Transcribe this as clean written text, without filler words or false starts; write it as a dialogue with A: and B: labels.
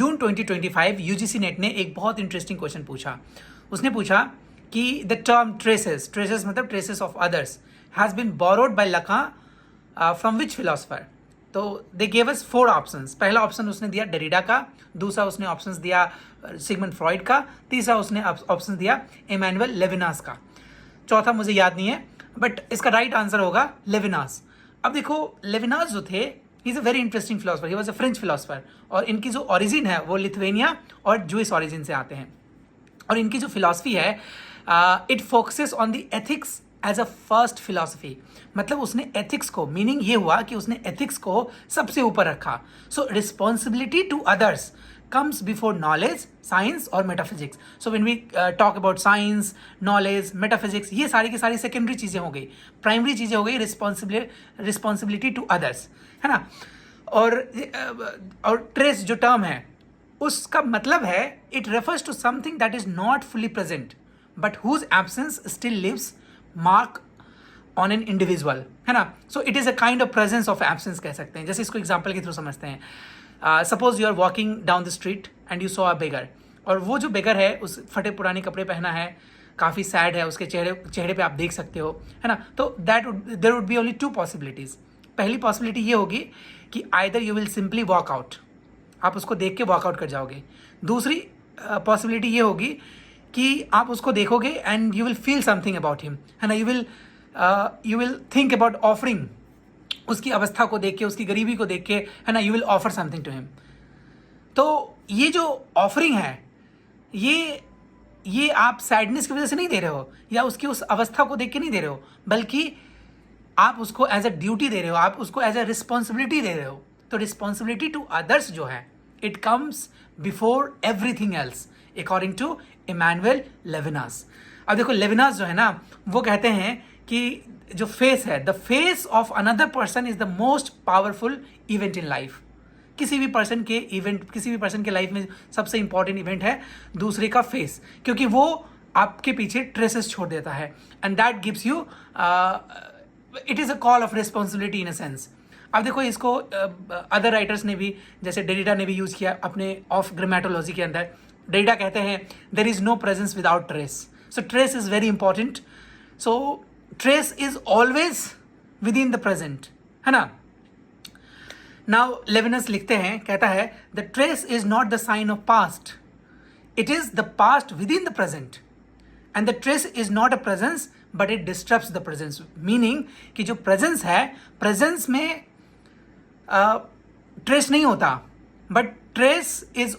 A: जून 2025 UGC net ने एक बहुत इंटरेस्टिंग क्वेश्चन पूछा। उसने पूछा कि द टर्म ट्रेसेस, ट्रेसेस मतलब traces of others, has been borrowed by Lacan from which philosopher. तो दे गेव अस 4 ऑप्शंस। पहला ऑप्शन उसने दिया डेरिडा का, दूसरा उसने ऑप्शंस दिया सिगमंड फ्रॉइड का, तीसरा उसने ऑप्शन दिया इमैनुअल लेविनास का, चौथा मुझे याद नहीं है, बट इसका राइट आंसर होगा लेविनास। अब देखो लेविनास जो थे, he is a very interesting philosopher, he was a French philosopher, और इनकी जो ओरिजिन है वो लिथुएनिया और जूइश ओरिजिन से आते हैं। और इनकी जो फिलॉसफी है it focuses on the ethics as a first philosophy. मतलब उसने एथिक्स को, मीनिंग ये हुआ कि उसने एथिक्स को सबसे ऊपर रखा। So responsibility to others comes before knowledge, science और metaphysics. So when we talk about science, knowledge, metaphysics, ये सारी की सारी सेकेंडरी चीज़ें हो गई, प्राइमरी चीज़ें हो गई रिस्पॉन्सिबिलिटी टू अदर्स, है ना। और ट्रेस जो टर्म है उसका मतलब है it refers to something that is not fully present but whose absence still leaves mark on an individual, है ना। So it is a kind of presence of absence कह सकते हैं। जैसे इसको एग्जाम्पल के थ्रू समझते हैं। Suppose you are walking down the street and you saw a beggar, और वो जो बेगर है उस फटे पुराने कपड़े पहना है, काफ़ी सैड है, उसके चेहरे पे आप देख सकते हो, है ना। तो there would be only 2 possibilities. पहली पॉसिबिलिटी ये होगी कि either you will simply walk out, आप उसको देख के वॉकआउट कर जाओगे। दूसरी पॉसिबिलिटी ये होगी कि आप उसको देखोगे and you will feel something about him, है ना। You will think about offering, उसकी अवस्था को देख के, उसकी गरीबी को देख के, है ना, you will offer something to him. तो ये जो ऑफरिंग है ये आप सैडनेस की वजह से नहीं दे रहे हो, या उसकी उस अवस्था को देख के नहीं दे रहे हो, बल्कि आप उसको एज अ ड्यूटी दे रहे हो, आप उसको एज अ रिस्पॉन्सिबिलिटी दे रहे हो। तो रिस्पॉन्सिबिलिटी टू अदर्स जो है it comes before everything else according to Emmanuel Levinas. अब देखो लेविनास जो है ना, वो कहते हैं कि जो फेस है, the face of another person is the most powerful event in life. किसी भी पर्सन के लाइफ में सबसे इंपॉर्टेंट इवेंट है दूसरे का फेस, क्योंकि वो आपके पीछे ट्रेसेस छोड़ देता है, and that gives you, it is a call of responsibility in a sense. अब देखो इसको अदर राइटर्स ने भी, जैसे डेरिडा ने भी यूज़ किया अपने ऑफ ग्रामेटोलॉजी के अंदर। डेरिडा कहते हैं there is no presence without trace. So trace is very important. So trace is always within the present, है ना। नाउ लेविनस लिखते हैं, कहता है the trace is not the sign of past, it is the past within the present, and the trace is not a presence but it disturbs the presence. Meaning कि जो presence है, presence में trace नहीं होता, but trace is